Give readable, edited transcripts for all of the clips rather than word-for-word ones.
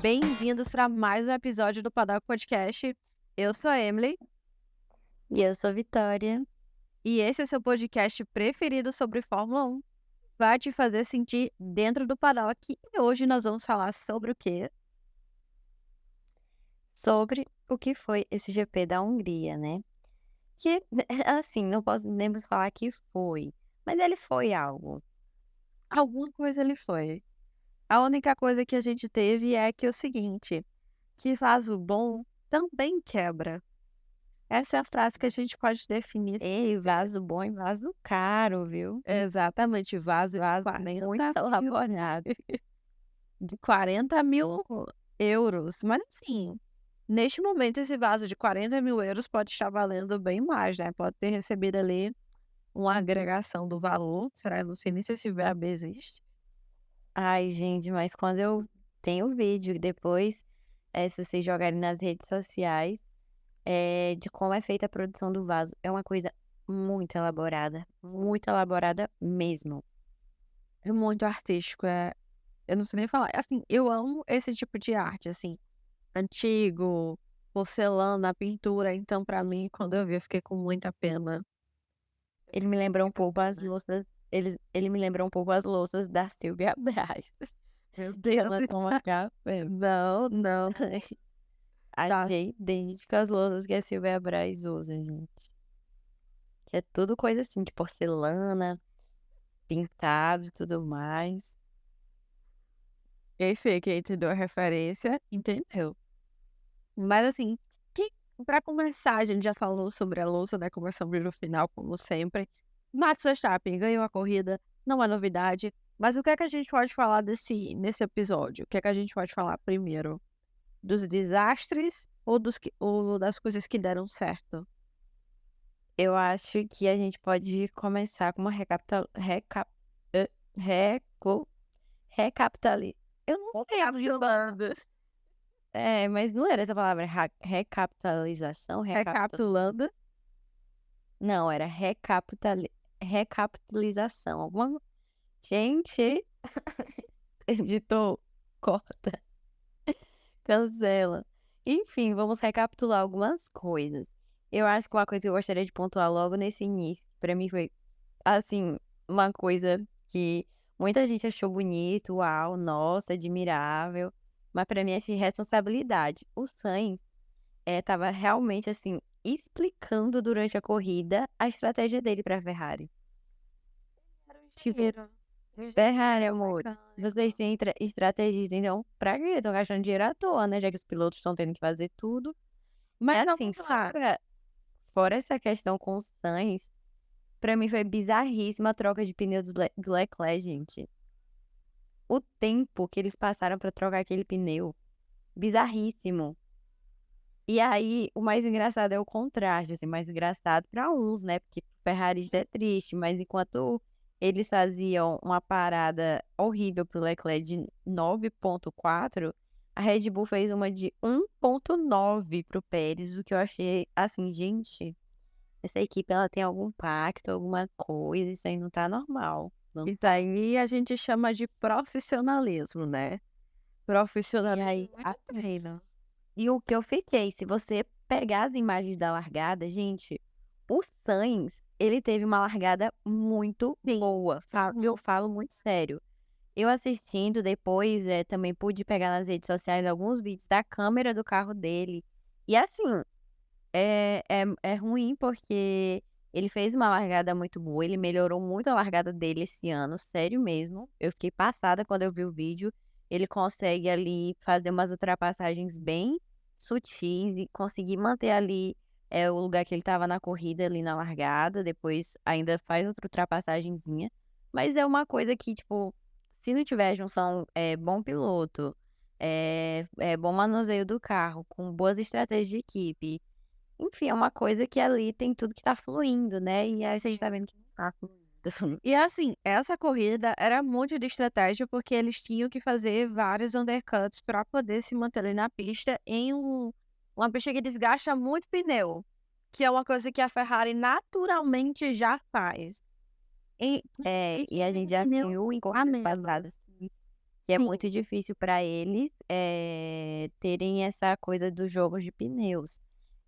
Bem-vindos para mais um episódio do Paddock Podcast. Eu sou a Emily E eu sou Vitória. e esse é seu podcast preferido sobre Fórmula 1. Vai te fazer sentir dentro do paddock e hoje nós vamos falar sobre o quê? Sobre o que foi esse GP da Hungria, né? Que, assim, não podemos falar que foi, mas ele foi algo. Alguma coisa ele foi. A única coisa que a gente teve é que é o seguinte, que vaso bom também quebra. Essa é a frase que a gente pode definir. Ei, vaso bom e vaso caro, viu? Exatamente, vaso Vaso muito 40 elaborado. de 40 mil euros. Mas assim, neste momento esse vaso de 40 mil euros pode estar valendo bem mais, né? Pode ter recebido ali uma agregação do valor. Será? Eu não sei nem se esse verbo existe. Ai, gente, mas quando eu tenho vídeo depois, se vocês jogarem nas redes sociais, de como é feita a produção do vaso, é uma coisa muito elaborada mesmo. É muito artístico, eu não sei nem falar. Assim, eu amo esse tipo de arte, assim, antigo, porcelana, pintura. Então, pra mim, quando eu vi, eu fiquei com muita pena. Ele me lembra um pouco as louças ele me lembra um pouco as louças da Silvia Braz, Meu que Deus. ela toma café. Não, não. Tá. Achei idêntico às louças que a Silvia Braz usa, gente. Que é tudo coisa assim, de porcelana, pintado e tudo mais. Esse quem entendeu a referência, entendeu. Mas assim, que pra começar, a gente já falou sobre a louça, né, começamos no final, como sempre. Max Verstappen ganhou a corrida, não é novidade, mas o que é que a gente pode falar nesse episódio? O que é que a gente pode falar primeiro? Dos desastres ou das coisas que deram certo? Eu acho que a gente pode começar com uma hã, recu recapitali eu não sei a mas não era essa palavra, recapitalização, Recapitulando, não, era recapitalização, alguma gente, editor, corta, cancela. Enfim, vamos recapitular algumas coisas. Eu acho que uma coisa que eu gostaria de pontuar logo nesse início, que pra mim foi, assim, uma coisa que muita gente achou bonito, uau, nossa, admirável, mas pra mim é responsabilidade. O Sainz, estava realmente, assim, explicando durante a corrida a estratégia dele pra Ferrari. era um Tipo, engenheiro, Ferrari, amor, vocês mecânico. têm estrategista, então pra quê? Estão gastando dinheiro à toa, né, já que os pilotos estão tendo que fazer tudo. É Mas assim, vamos lá. fora essa questão com o Sainz, pra mim foi bizarríssima a troca de pneu do Leclerc, gente. O tempo que eles passaram pra trocar aquele pneu, bizarríssimo. E aí, o mais engraçado é o contraste, assim, mais engraçado pra uns, né, porque ferrarista é triste, mas enquanto eles faziam uma parada horrível para o Leclerc de 9,4, a Red Bull fez uma de 1,9 para o Pérez, o que eu achei, assim, gente, essa equipe ela tem algum pacto, alguma coisa, isso aí não tá normal, não Isso tá. aí a gente chama de profissionalismo, né? E Profissionalismo aí, e muito treino. e o que eu fiquei, se você pegar as imagens da largada, gente, o Sainz, ele teve uma largada muito Sim. boa. Eu falo muito sério. Eu assistindo depois, também pude pegar nas redes sociais alguns vídeos da câmera do carro dele. E assim, é ruim porque ele fez uma largada muito boa, ele melhorou muito a largada dele esse ano, sério mesmo. Eu fiquei passada quando eu vi o vídeo. Ele consegue ali fazer umas ultrapassagens bem sutis e conseguir manter ali, o lugar que ele estava na corrida ali na largada, depois ainda faz outra ultrapassagenzinha. Mas é uma coisa que, tipo, se não tiver junção, bom piloto, bom manuseio do carro, com boas estratégias de equipe, enfim, é uma coisa que ali tem tudo que tá fluindo, né, e a gente tá vendo que não tá fluindo. E assim, essa corrida era muito de estratégia, porque eles tinham que fazer vários undercuts para poder se manter ali na pista em uma pista que desgasta muito pneu, que é uma coisa que a Ferrari naturalmente já faz. E É, e a gente já pneu viu em a corridas menos. passadas que que é Sim, muito difícil para eles, terem essa coisa dos jogos de pneus.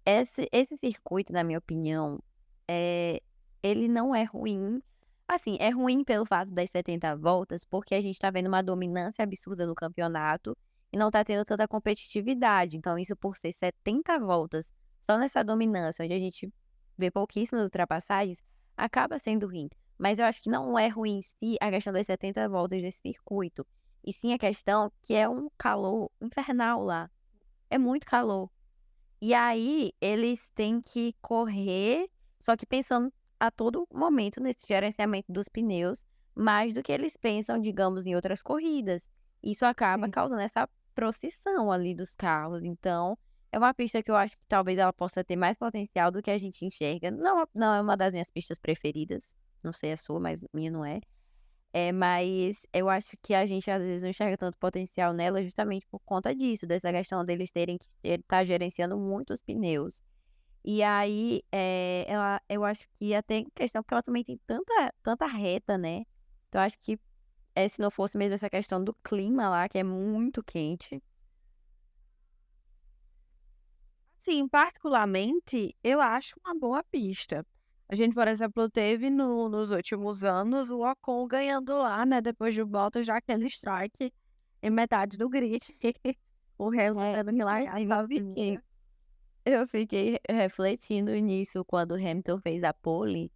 Esse circuito, na minha opinião, eh, ele não é ruim. Assim, é ruim pelo fato das 70 voltas, porque a gente tá vendo uma dominância absurda no campeonato e não tá tendo tanta competitividade. Então isso por ser 70 voltas só nessa dominância, onde a gente vê pouquíssimas ultrapassagens, acaba sendo ruim. Mas eu acho que não é ruim em si a questão das 70 voltas desse circuito, e sim a questão que é um calor infernal lá, é muito calor. E aí, eles têm que correr, só que pensando a todo momento nesse gerenciamento dos pneus, mais do que eles pensam, digamos, em outras corridas. Isso acaba sim. causando essa procissão ali dos carros. Então, é uma pista que eu acho que talvez ela possa ter mais potencial do que a gente enxerga. Não é uma das minhas pistas preferidas. Não sei a sua, mas minha não é. Mas eu acho que a gente às vezes não enxerga tanto potencial nela justamente por conta disso, dessa questão deles terem que estar gerenciando muitos pneus. E aí, eu acho que até em questão porque ela também tem tanta reta, né. Então acho que, se não fosse mesmo essa questão do clima lá, que é muito quente. Sim, particularmente, eu acho uma boa pista. A gente, por exemplo, teve nos últimos anos o Ocon ganhando lá, né, depois de Bottas já aquele strike em metade do grid, o Hamilton tendo que largar em Sabe que volta. eu fiquei refletindo nisso quando o Hamilton fez a pole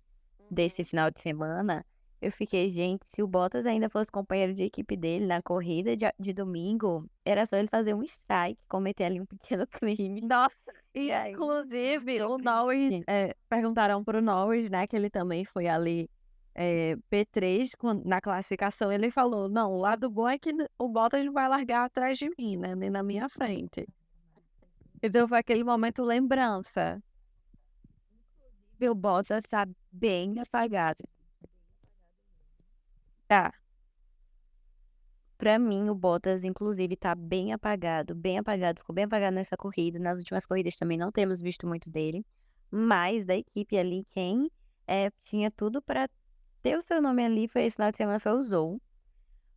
desse Uhum. final de semana. Eu fiquei: "Gente, se o Bottas ainda fosse companheiro de equipe dele na corrida de domingo, era só ele fazer um strike, cometer ali um pequeno crime". Nossa, E aí, inclusive o Norris, surpreendente. perguntaram para o Norris, né, que ele também foi ali, P3 na classificação, ele falou: "Não, o lado bom é que o Bottas não vai largar atrás de mim, né, nem na minha frente". Então foi aquele momento lembrança. E o Bottas tá bem apagado. Tá. Pra mim, o Bottas, inclusive, tá bem apagado, ficou bem apagado nessa corrida. Nas últimas corridas também não temos visto muito dele. Mas da equipe ali, quem tinha tudo pra ter o seu nome ali foi esse final de semana foi o Zou.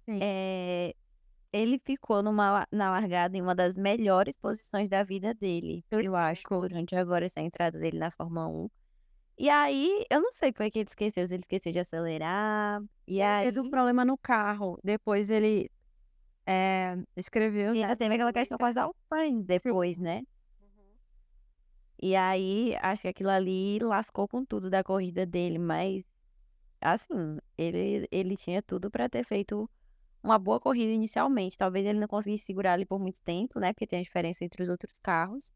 Sim. Eh, Ele ficou na largada em uma das melhores posições da vida dele, eu acho, Ficou. durante agora essa entrada dele na Fórmula 1. E aí, eu não sei o que foi que ele esqueceu, se ele esqueceu de acelerar, e Ele teve um aí problema no carro, depois ele, escreveu, e né, ainda teve aquela questão com as Alpines sim. depois, né. Uhum. E aí, acho que aquilo ali lascou com tudo da corrida dele, mas, assim, ele tinha tudo pra ter feito uma boa corrida inicialmente. Talvez ele não conseguisse segurar ali por muito tempo, né, porque tem a diferença entre os outros carros,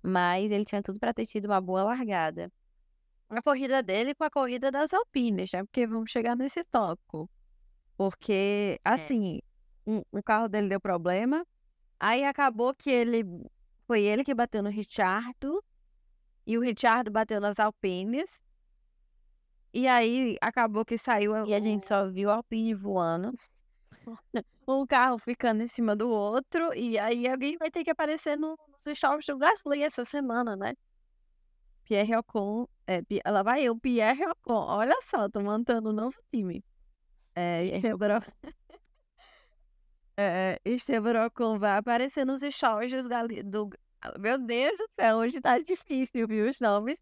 mas ele tinha tudo pra ter tido uma boa largada. A corrida dele com a corrida das Alpines, né, porque vamos chegar nesse tópico. Porque, É. assim, o carro dele deu problema, aí acabou que foi ele que bateu no Ricciardo, e o Ricciardo bateu nas Alpines, e aí acabou que saiu E a gente só viu a Alpine voando. um carro ficando em cima do outro, e aí alguém vai ter que aparecer nos stories do Gasly essa semana, né. Pierre Ocon, lá vai eu, Pierre Ocon, olha só, tô montando um novo time. Esteban Ocon vai aparecer nos stories dos gali do meu Deus do céu, hoje tá difícil, viu, os nomes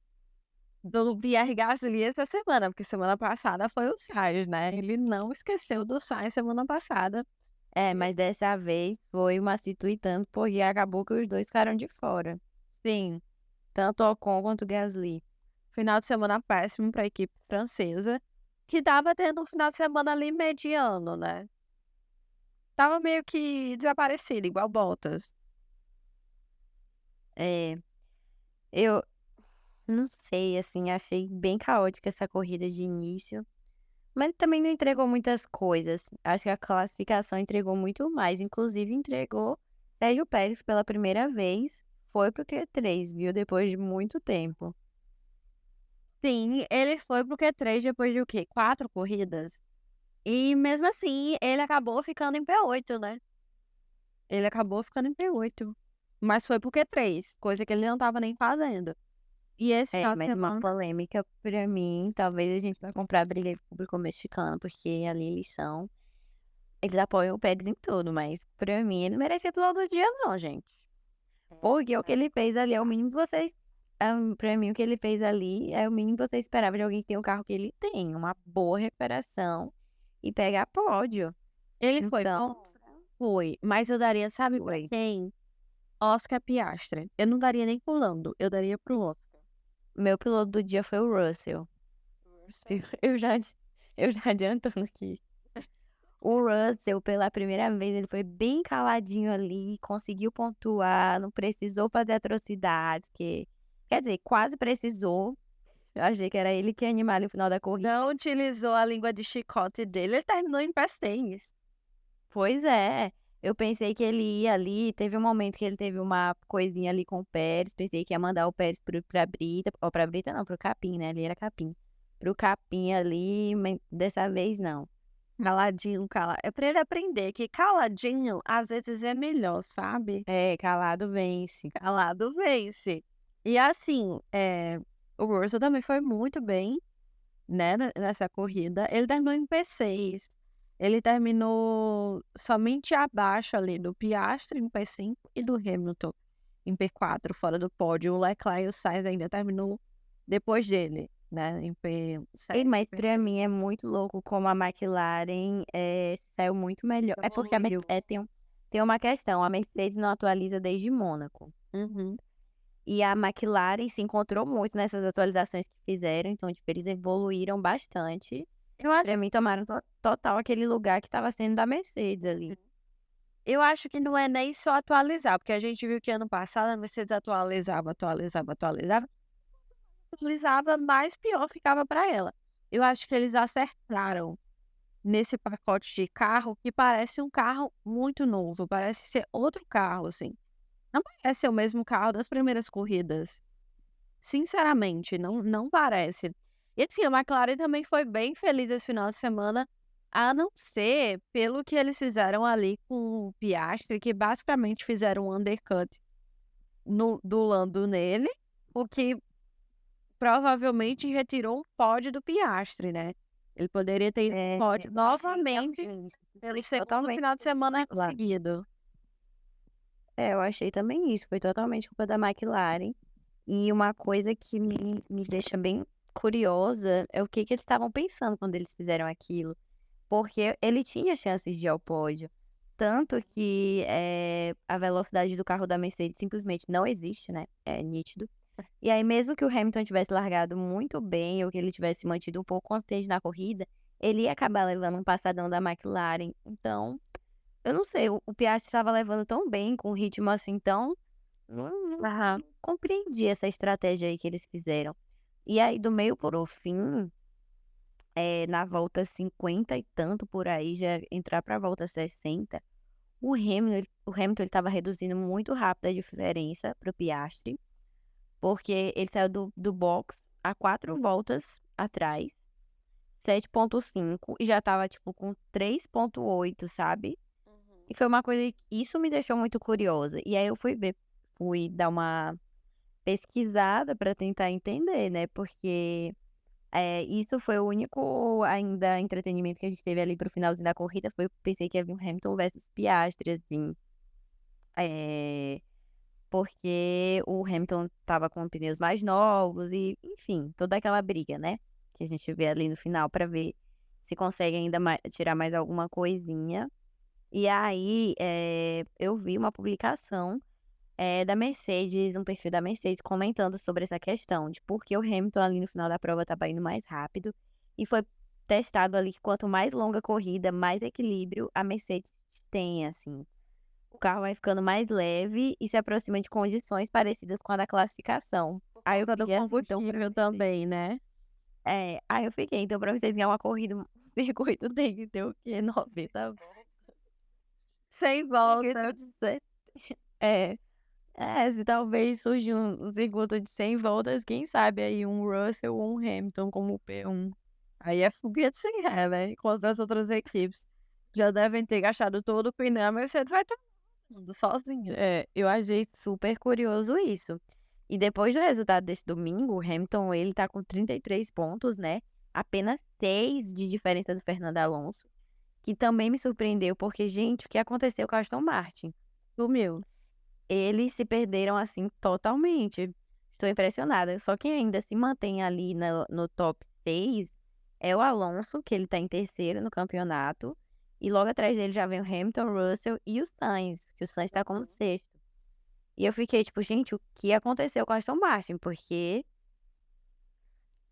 do Pierre Gasly essa semana, porque semana passada foi o Sainz, né, ele não esqueceu do Sainz semana passada. É, mas dessa vez foi uma se tuitando, porque acabou que os 2 ficaram de fora, Sim, tanto o Ocon quanto o Gasly. final de semana péssimo pra equipe francesa, que estava tendo um final de semana ali mediano, né, estava meio que desaparecido, igual Bottas. É, eu não sei, assim, achei bem caótica essa corrida de início, mas também não entregou muitas coisas. Acho que a classificação entregou muito mais, inclusive entregou Sérgio Pérez pela primeira vez, foi pro Q3, viu, depois de muito tempo. Sim, ele foi para o Q3 depois de o quê? 4 corridas? E mesmo assim, ele acabou ficando em P8, né. Ele acabou ficando em P8, mas foi para o Q3, coisa que ele não estava nem fazendo. E esse É, final de mas uma semana polêmica pra mim, talvez a gente vai comprar briga de público mexicano, porque ali eles são Eles apoiam o Pérez em tudo, mas pra mim ele não merecia piloto do dia não, gente. Porque o que ele fez ali é o mínimo que vocês pra mim o que ele fez ali é o mínimo que você esperava de alguém que tem o carro que ele tem, uma boa recuperação e pegar pódio. Ele foi bom? Então Foi, mas eu daria, sabe pra foi. quem? Oscar Piastri. Eu não daria nem pulando, eu daria pro Oscar. Meu piloto do dia foi o Russell. Russell. Eu já eu já adiantando aqui. O Russell, pela primeira vez, ele foi bem caladinho ali, conseguiu pontuar, não precisou fazer atrocidades, que quer dizer, quase precisou. Eu achei que era ele que ia animar ali o final da corrida. Não utilizou a língua de chicote dele, ele terminou em pés. Pois é, eu pensei que ele ia ali, teve um momento que ele teve uma coisinha ali com o Pérez, pensei que ia mandar o Pérez pra Brita, ou pra Brita não, pro Capim, né, ali era Capim. Pro Capim ali, mas dessa vez não. Caladinho, é pra ele aprender que caladinho às vezes é melhor, sabe? É, calado vence. Calado vence. E assim, o Russell também foi muito bem, né, nessa corrida. Ele terminou em P6. Ele terminou somente abaixo ali do Piastri em P5 e do Hamilton em P4, fora do pódio. O Leclerc e o Sainz ainda terminou depois dele, né, em P7, Mas pra P6. mim é muito louco como a McLaren saiu muito melhor. É porque Evoluiu. tem uma questão, a Mercedes não atualiza desde Mônaco. Uhum. E a McLaren se encontrou muito nessas atualizações que fizeram, então, tipo, eles evoluíram bastante. Eu acho, Pra mim, tomaram total aquele lugar que tava sendo da Mercedes ali. eu acho que não é nem só atualizar, porque a gente viu que ano passado a Mercedes atualizava, mais pior ficava para ela. Eu acho que eles acertaram nesse pacote de carro que parece um carro muito novo, parece ser outro carro, assim. Não parece ser o mesmo carro das primeiras corridas. Sinceramente, não parece. E assim, a McLaren também foi bem feliz esse final de semana, a não ser pelo que eles fizeram ali com o Piastri, que basicamente fizeram um undercut do Lando nele, o que provavelmente retirou um pódio do Piastri, né. Ele poderia ter ido É, pro pódio novamente isso. pelo segundo Totalmente final de semana claro. seguido. Eu achei também isso. Foi totalmente culpa da McLaren. E uma coisa que me deixa bem curiosa é o que que eles estavam pensando quando eles fizeram aquilo. Porque ele tinha chances de ir ao pódio. Tanto que a velocidade do carro da Mercedes simplesmente não existe, né? É nítido. E aí, mesmo que o Hamilton tivesse largado muito bem, ou que ele tivesse mantido um pouco consistente na corrida, ele ia acabar levando um passadão da McLaren. Então, eu não sei, o Piastri estava levando tão bem, com um ritmo assim tão. Não Aham. compreendi essa estratégia aí que eles fizeram. E aí, do meio para o fim, na volta 50 e tanto por aí, já entrar pra volta 60, o Hamilton ele estava reduzindo muito rápido a diferença pro Piastri, porque ele saiu do box a 4 voltas atrás, 7,5, e já estava, tipo, com 3,8, sabe. Uhum. E foi uma coisa que isso me deixou muito curiosa. E aí eu fui dar uma pesquisada para tentar entender, né, porque isso foi o único ainda entretenimento que a gente teve ali para o finalzinho da corrida, pensei que ia vir um Hamilton versus Piastri, assim, eh, porque o Hamilton estava com pneus mais novos e, enfim, toda aquela briga, né, que a gente vê ali no final para ver se consegue ainda tirar mais alguma coisinha. E aí, eu vi uma publicação da Mercedes, um perfil da Mercedes comentando sobre essa questão de por que o Hamilton ali no final da prova estava indo mais rápido, e foi testado ali que quanto mais longa a corrida, mais equilíbrio a Mercedes tem, assim. O carro vai ficando mais leve e se aproxima de condições parecidas com a da classificação. Por Aí eu conta do fiquei assim, então combustível também, né. aí eu fiquei, então pra vocês ganhar uma corrida, um circuito tem que ter o quê? 90 voltas. 100 Porque se eu voltas. disser é. Se talvez surgir um circuito de 100 voltas, quem sabe aí um Russell ou um Hamilton como P1. Aí é foguete sem ré, né, enquanto as outras equipes já devem ter gastado todo o pneu, a Mercedes vai estar andando sozinha. Eu achei super curioso isso. E depois do resultado desse domingo, o Hamilton ele tá com 33 pontos, né, apenas 6 de diferença do Fernando Alonso, que também me surpreendeu, porque, gente, o que aconteceu com a Aston Martin? Sumiu. Eles se perderam, assim, totalmente. Estou impressionada. Só quem ainda se mantém ali no top 6 é o Alonso, que ele tá em terceiro no campeonato. E logo atrás dele já vem o Hamilton, Russell e o Sainz, que o Sainz tá como sexto. E eu fiquei tipo, gente, o que aconteceu com a Aston Martin? Porque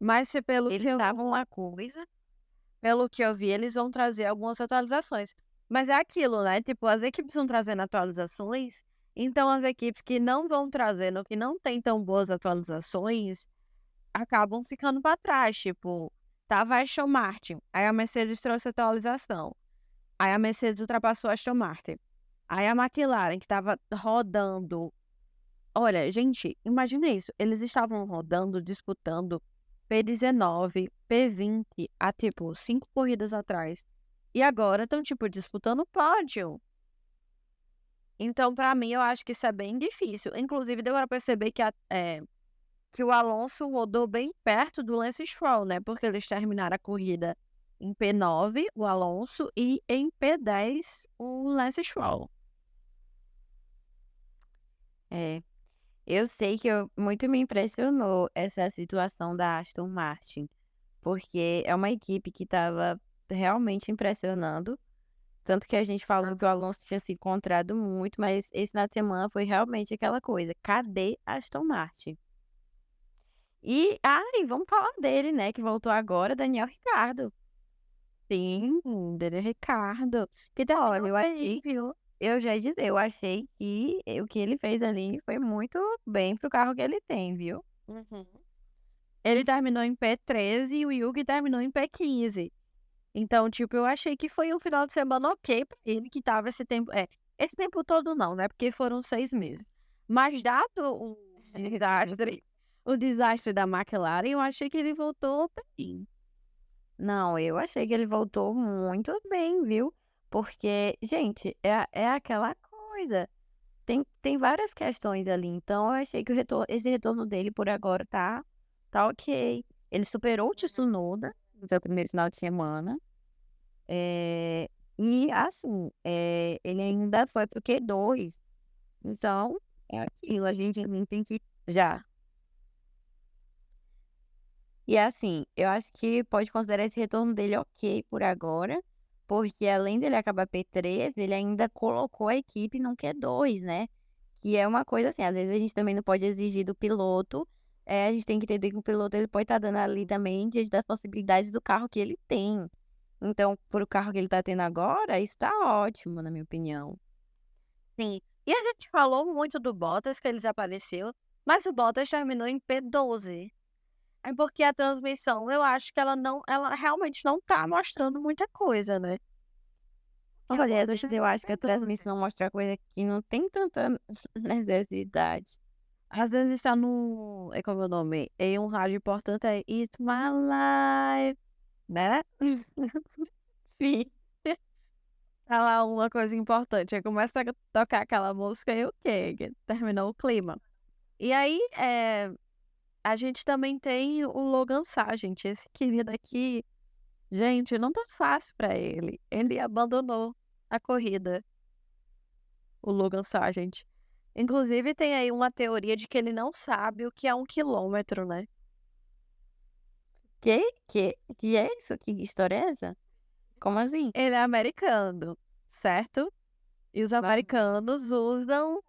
Mas se eles estavam uma coisa. pelo que eu vi, eles vão trazer algumas atualizações. Mas é aquilo, né? Tipo, as equipes vão trazendo atualizações, então as equipes que não vão trazendo, que não tem tão boas atualizações, acabam ficando para trás. Tipo, tava a Aston Martin, aí a Mercedes trouxe atualização, aí a Mercedes ultrapassou a Aston Martin. Aí a McLaren, que estava rodando. Olha, gente, imagina isso. Eles estavam rodando, disputando P19, P20 há tipo 5 corridas atrás. E agora estão, tipo, disputando pódio. Então, pra mim, eu acho que isso é bem difícil. Inclusive, deu para perceber que o Alonso rodou bem perto do Lance Stroll, né? Porque eles terminaram a corrida em P9, o Alonso, e em P10, o Lance Stroll. É, eu sei que muito me impressionou essa situação da Aston Martin, porque é uma equipe que estava realmente impressionando. Tanto que a gente falou que o Alonso tinha se encontrado muito, mas esse final de semana foi realmente aquela coisa. Cadê Aston Martin? E vamos falar dele, né? Que voltou agora, Daniel Ricciardo. Sim, Daniel Ricardo, que Olha, terminou bem, viu? eu já ia dizer, eu achei que o que ele fez ali foi muito bem pro carro que ele tem, viu? Uhum. Ele terminou em P13 e o Yugi terminou em P15. Então, tipo, eu achei que foi um final de semana ok pra ele, que tava esse tempo. Esse tempo todo não, né? Porque foram 6 meses. Mas dado o desastre da McLaren, eu achei que ele voltou bem. Não, eu achei que ele voltou muito bem, viu? Porque, gente, é aquela coisa. Tem várias questões ali. Então, eu achei que esse retorno dele por agora tá ok. Ele superou o Tsunoda no seu primeiro final de semana. E, assim, ele ainda foi pro Q2. Então, é aquilo. A gente tem que já. E assim, eu acho que pode considerar esse retorno dele ok por agora, porque além dele acabar P3, ele ainda colocou a equipe no Q2, né? Que é uma coisa assim, às vezes a gente também não pode exigir do piloto, a gente tem que entender que o piloto ele pode estar dando ali também diante das possibilidades do carro que ele tem. Então, pro carro que ele tá tendo agora, isso tá ótimo, na minha opinião. Sim. E a gente falou muito do Bottas, que ele desapareceu, mas o Bottas terminou em P12. É porque a transmissão, eu acho que ela realmente não tá mostrando muita coisa, né? Que o Olha, às Bottas vezes terminou eu em acho que a P12. transmissão mostra coisa que não tem tanta necessidade. Às vezes está no, como é o nome? Em um rádio importante é It's My Life, né? Sim. Tá lá uma coisa importante, aí começa a tocar aquela música e o quê? Que terminou o clima. E aí, a gente também tem o Logan Sargent, esse querido aqui, gente, não tá fácil pra ele. Ele abandonou a corrida, o Logan Sargent. Inclusive, tem aí uma teoria de que ele não sabe o que é 1 quilômetro, né? Que é isso? Que história é essa? Como assim? Ele é americano, certo? E os americanos usam,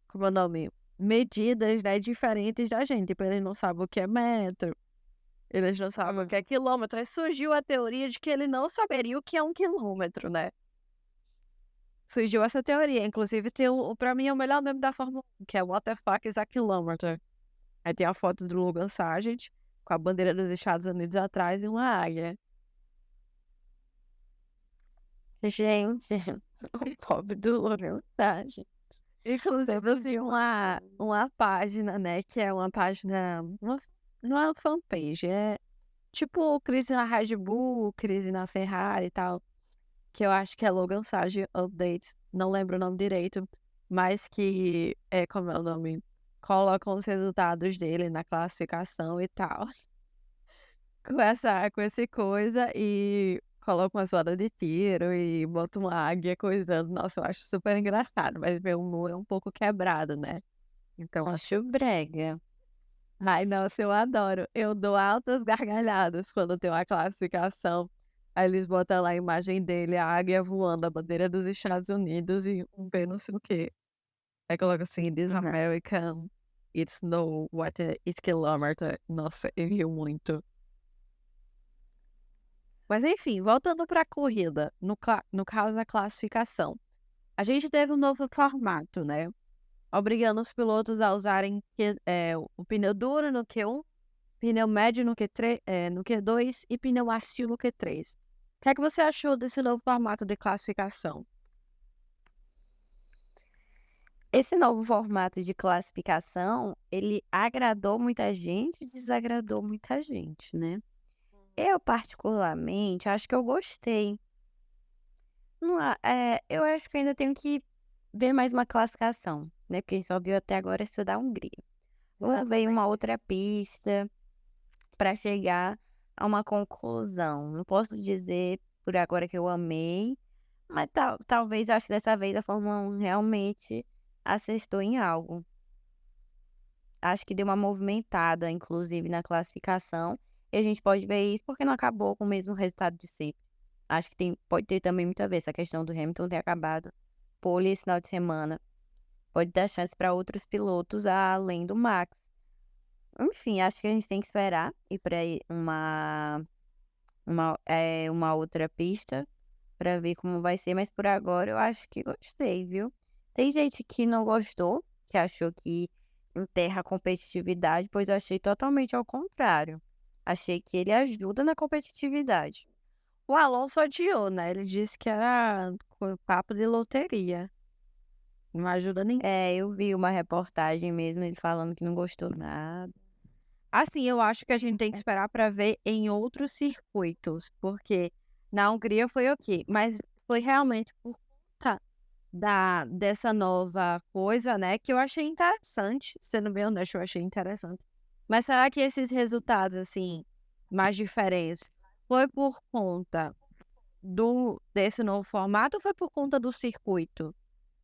como é o nome? Medidas, né, diferentes da gente. Tipo, eles não sabem o que é metro, eles não sabem o que é quilômetro. Aí surgiu a teoria de que ele não saberia o que é 1 quilômetro, né? Surgiu essa teoria. Inclusive, tem pra mim, é o melhor meme da Fórmula 1, que é What the fuck is a kilometer? Aí tem a foto do Logan Sargent, com a bandeira dos Estados Unidos atrás e uma águia. Gente, o pobre do Logan tá, gente. Inclusive, eu tenho uma página, né, que é uma página, não é uma fanpage, é tipo crise na Red Bull, crise na Ferrari e tal, que eu acho que é Logan Sargent Update, não lembro o nome direito, mas que como é o nome? Colocam os resultados dele na classificação e tal. Com esse coisa e coloca umas rodas de tiro e bota uma águia coisando. Nossa, eu acho super engraçado, mas meu humor é um pouco quebrado, né. Então assim Acho brega. ai, nossa, eu adoro. Eu dou altas gargalhadas quando tem uma classificação, aí eles botam lá a imagem dele, a águia voando, a bandeira dos Estados Unidos e um P não sei o quê. Aí coloca assim: "This Uhum. American, it's no what is kilometer". Nossa, eu rio muito. Mas enfim, voltando pra corrida, no caso da classificação, a gente teve um novo formato, né, obrigando os pilotos a usarem o pneu duro no Q1, pneu médio no Q2 e pneu macio no Q3. O que é que você achou desse novo formato de classificação? Esse novo formato de classificação, ele agradou muita gente e desagradou muita gente, né. Eu particularmente acho que eu gostei. Não eu acho que ainda tenho que ver mais uma classificação, né, porque a gente só viu até agora essa da Hungria. Vamos ver uma Exatamente. outra pista para chegar a uma conclusão. Não posso dizer por agora que eu amei, mas talvez acho que dessa vez a Fórmula 1 realmente acertou em algo. Acho que deu uma movimentada, inclusive, na classificação, e a gente pode ver isso porque não acabou com o mesmo resultado de sempre. Acho que pode ter também muito a ver essa questão do Hamilton ter acabado pole esse final de semana. Pode dar chance para outros pilotos além do Max. Enfim, acho que a gente tem que esperar ir para uma outra pista para ver como vai ser, mas por agora eu acho que gostei, viu. Tem gente que não gostou, que achou que enterra a competitividade, pois eu achei totalmente ao contrário. Achei que ele ajuda na competitividade. O Alonso odiou, né, ele disse que era papo de loteria, não ajuda ninguém. É, eu vi uma reportagem mesmo, ele falando que não gostou nada. Assim, eu acho que a gente tem que esperar para ver em outros circuitos, porque na Hungria foi ok, mas foi realmente por conta dessa nova coisa, né, que eu achei interessante, sendo bem honesto, eu achei interessante. Mas será que esses resultados, assim, mais diferentes, foi por conta desse novo formato ou foi por conta do circuito?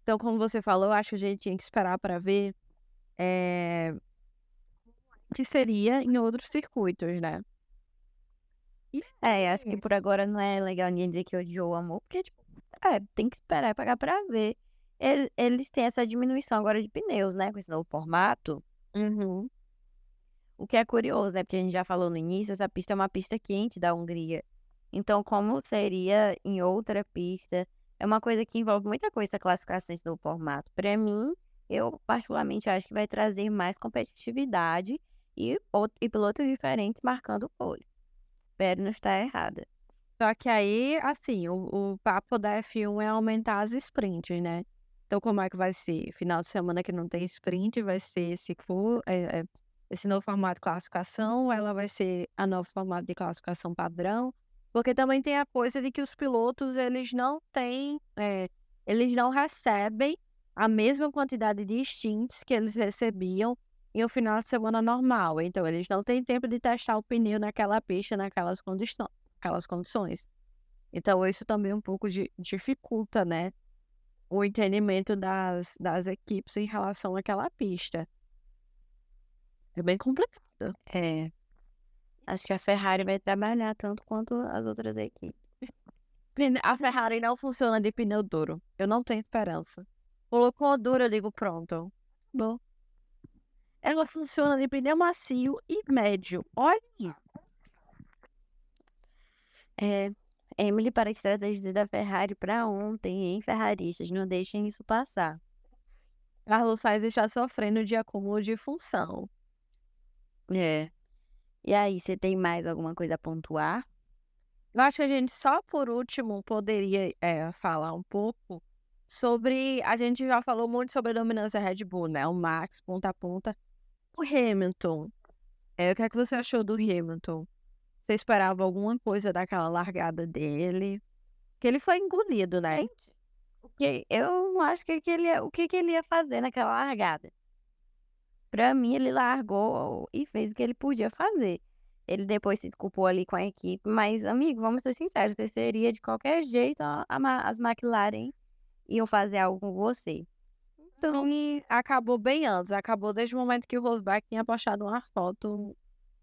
Então, como você falou, eu acho que a gente tinha que esperar para ver, eh, o que seria em outros circuitos, né. E É, acho que por agora não é legal ninguém dizer que odiou o amor, porque, tipo, tem que esperar e pagar pra ver. Eles têm essa diminuição agora de pneus, né, com esse novo formato, uhum. o que é curioso, né, porque a gente já falou no início, essa pista é uma pista quente da Hungria. Então, como seria em outra pista? É uma coisa que envolve muita coisa essa classificação desse novo formato. Pra mim, eu particularmente acho que vai trazer mais competitividade e pilotos diferentes marcando pole. Espero não estar errada. Só que aí, assim, o papo da F1 é aumentar as sprints, né. Então como é que vai ser? Final de semana que não tem sprint vai ser esse novo formato de classificação, ela vai ser a novo formato de classificação padrão, porque também tem a coisa de que os pilotos eles não têm, eles não recebem a mesma quantidade de stints que eles recebiam em um final de semana normal, então eles não têm tempo de testar o pneu naquela pista, aquelas condições. Então isso também um pouco dificulta, né, o entendimento das equipes em relação àquela pista. É bem complicado. É, acho que a Ferrari vai trabalhar tanto quanto as outras equipes. A Ferrari não funciona de pneu duro, eu não tenho esperança. Colocou duro, eu digo: "Pronto, acabou". Ela funciona de pneu macio e médio, olha. É, Emily para a estratégia da Ferrari para ontem, hein, ferraristas, não deixem isso passar. Carlos Sainz está sofrendo de acúmulo de função. É. E aí, você tem mais alguma coisa a pontuar? Eu acho que a gente só por último poderia, falar um pouco sobre a gente já falou muito sobre a dominância Red Bull, né, o Max ponta a ponta. O Hamilton, o que é que você achou do Hamilton? Você esperava alguma coisa daquela largada dele? Que ele foi engolido, né. Gente, eu não acho que ele ia o que ele ia fazer naquela largada. Pra mim, ele largou e fez o que ele podia fazer. Ele depois se desculpou ali com a equipe, mas amigo, vamos ser sinceros, você seria de qualquer jeito as McLaren iam fazer algo com você. Então E acabou bem antes, acabou desde o momento que o Rosberg tinha postado uma foto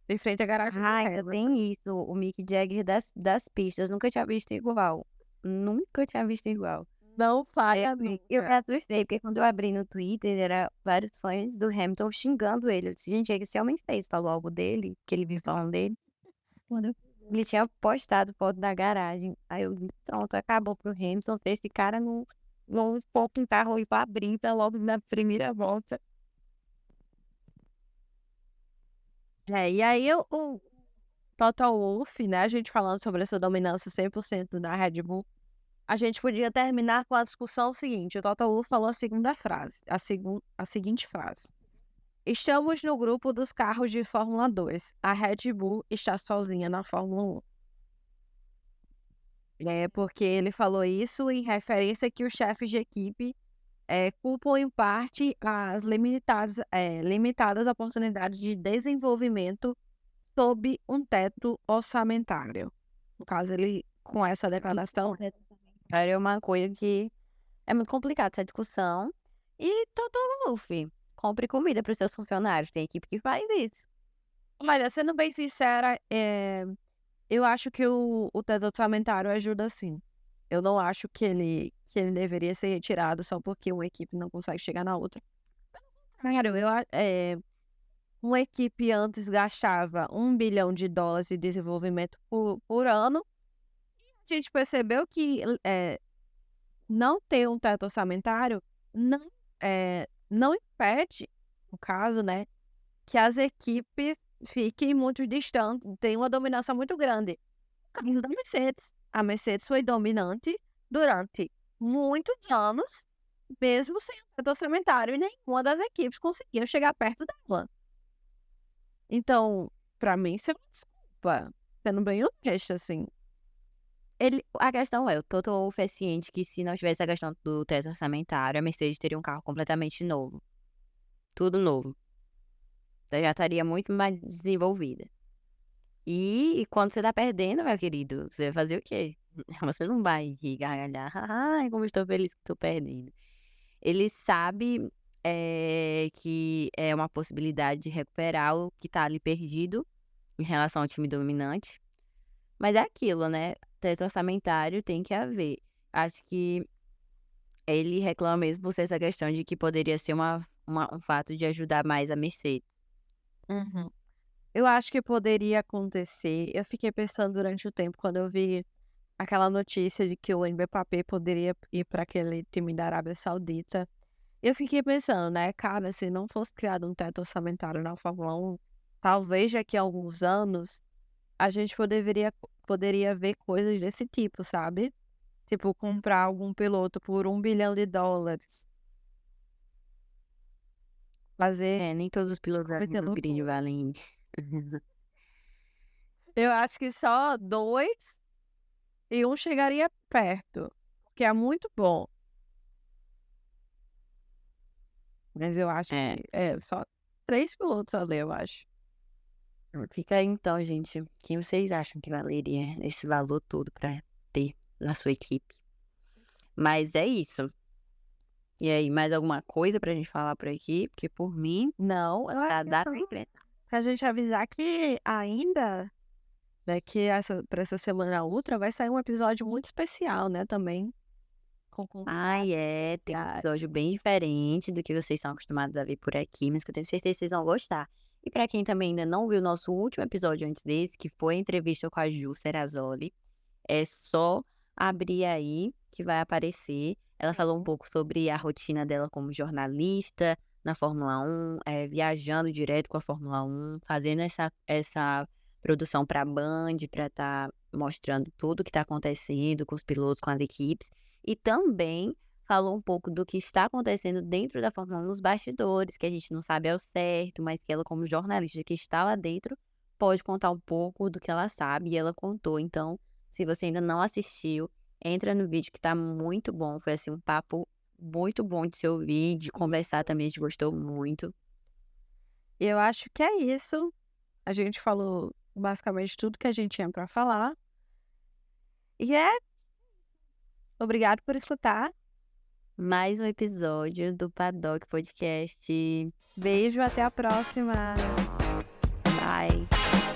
em frente à garagem do ainda Hamilton. tem isso, o Mick Jagger das pistas, nunca tinha visto igual, nunca tinha visto igual. Não É, falha eu me nunca. assustei, porque quando eu abri no Twitter, era vários fãs do Hamilton xingando ele. Eu disse: "Gente, o que esse homem fez?" Falou algo dele, que ele vive falando dele. Quando eu ele tinha postado foto da garagem, aí eu disse: "Pronto, acabou pro Hamilton ter esse cara não for com o carro ir pra Brinta logo na primeira volta." E aí o Toto Wolff, né, a gente falando sobre essa dominância 100% da Red Bull, a gente podia terminar com a discussão seguinte: o Toto Wolff falou a segunda frase, a seguinte frase: "Estamos no grupo dos carros de Fórmula 2. A Red Bull está sozinha na Fórmula 1". É, porque ele falou isso em referência que os chefes de equipe, culpam em parte as limitadas oportunidades de desenvolvimento sob um teto orçamentário. No caso, ele com essa declaração Era uma coisa que é muito complicado essa discussão. E Toto Wolff, compre comida para os seus funcionários, tem equipe que faz isso. olha, sendo bem sincera, eu acho que o teto orçamentário ajuda sim. Eu não acho que ele deveria ser retirado só porque uma equipe não consegue chegar na outra. Claro, uma equipe antes gastava US$ 1 bilhão de desenvolvimento por ano. A gente percebeu que, não ter um teto orçamentário não, não impede, no caso, né, que as equipes fiquem muito distantes, tem uma dominância muito grande. No caso da Mercedes, a Mercedes foi dominante durante muitos anos, mesmo sem um teto orçamentário, e nenhuma das equipes conseguiu chegar perto dela. Então, pra mim isso é uma desculpa, sendo bem honesta, assim. A questão é, o Toto Wolff é ciente que se não tivesse a questão do teto orçamentário, a Mercedes teria um carro completamente novo, tudo novo. Ela já estaria muito mais desenvolvida. E quando você tá perdendo, meu querido, você vai fazer o quê? Você não vai rir, gargalhar, "Ai, como estou feliz que estou perdendo." Ele sabe, que é uma possibilidade de recuperar o que tá ali perdido em relação ao time dominante, mas é aquilo, né, teto orçamentário tem que haver. Acho que ele reclama mesmo por ser essa questão de que poderia ser um fato de ajudar mais a Mercedes. Uhum. Eu acho que poderia acontecer. Eu fiquei pensando durante o tempo, quando eu vi aquela notícia de que o Mbappé poderia ir para aquele time da Arábia Saudita. Eu fiquei pensando, né, cara, se não fosse criado um teto orçamentário na Fórmula 1, talvez daqui a alguns anos a gente poderia ver coisas desse tipo, sabe? Tipo, comprar algum piloto por US$ 1 bilhão, fazer É, nem todos os pilotos da cometer grid loucura. valem. Eu acho que só 2 e um chegaria perto, que é muito bom. Mas eu acho É. que só 3 pilotos ali, eu acho. Fica aí então, gente, quem vocês acham que valeria esse valor todo pra ter na sua equipe? Mas é isso. E aí, mais alguma coisa pra gente falar por aqui? Porque por mim, Não, eu acho já que é dá só pra enfrentar. pra gente avisar que ainda, daqui pra essa semana outra, vai sair um episódio muito especial, né, também, com convidados Ai, é, tem um especiais. episódio bem diferente do que vocês são acostumados a ver por aqui, mas que eu tenho certeza que vocês vão gostar. E pra quem também ainda não viu o nosso último episódio antes desse, que foi a entrevista com a Ju Serrazoli, é só abrir aí que vai aparecer. Ela falou um Uhum. pouco sobre a rotina dela como jornalista na Fórmula 1, viajando direto com a Fórmula 1, fazendo essa produção para a Band, para estar mostrando tudo o que está acontecendo com os pilotos, com as equipes. E também falou um pouco do que está acontecendo dentro da Fórmula 1 nos bastidores, que a gente não sabe ao certo, mas que ela, como jornalista que está lá dentro, pode contar um pouco do que ela sabe, e ela contou. Então, se você ainda não assistiu, entra no vídeo que tá muito bom. Foi assim um papo muito bom de se ouvir, de conversar também, a gente gostou muito. E eu acho que é isso. A gente falou basicamente tudo que a gente tinha para falar. E é, obrigado por escutar. Mais um episódio do Paddock Podcast. Beijo, até a próxima. Bye.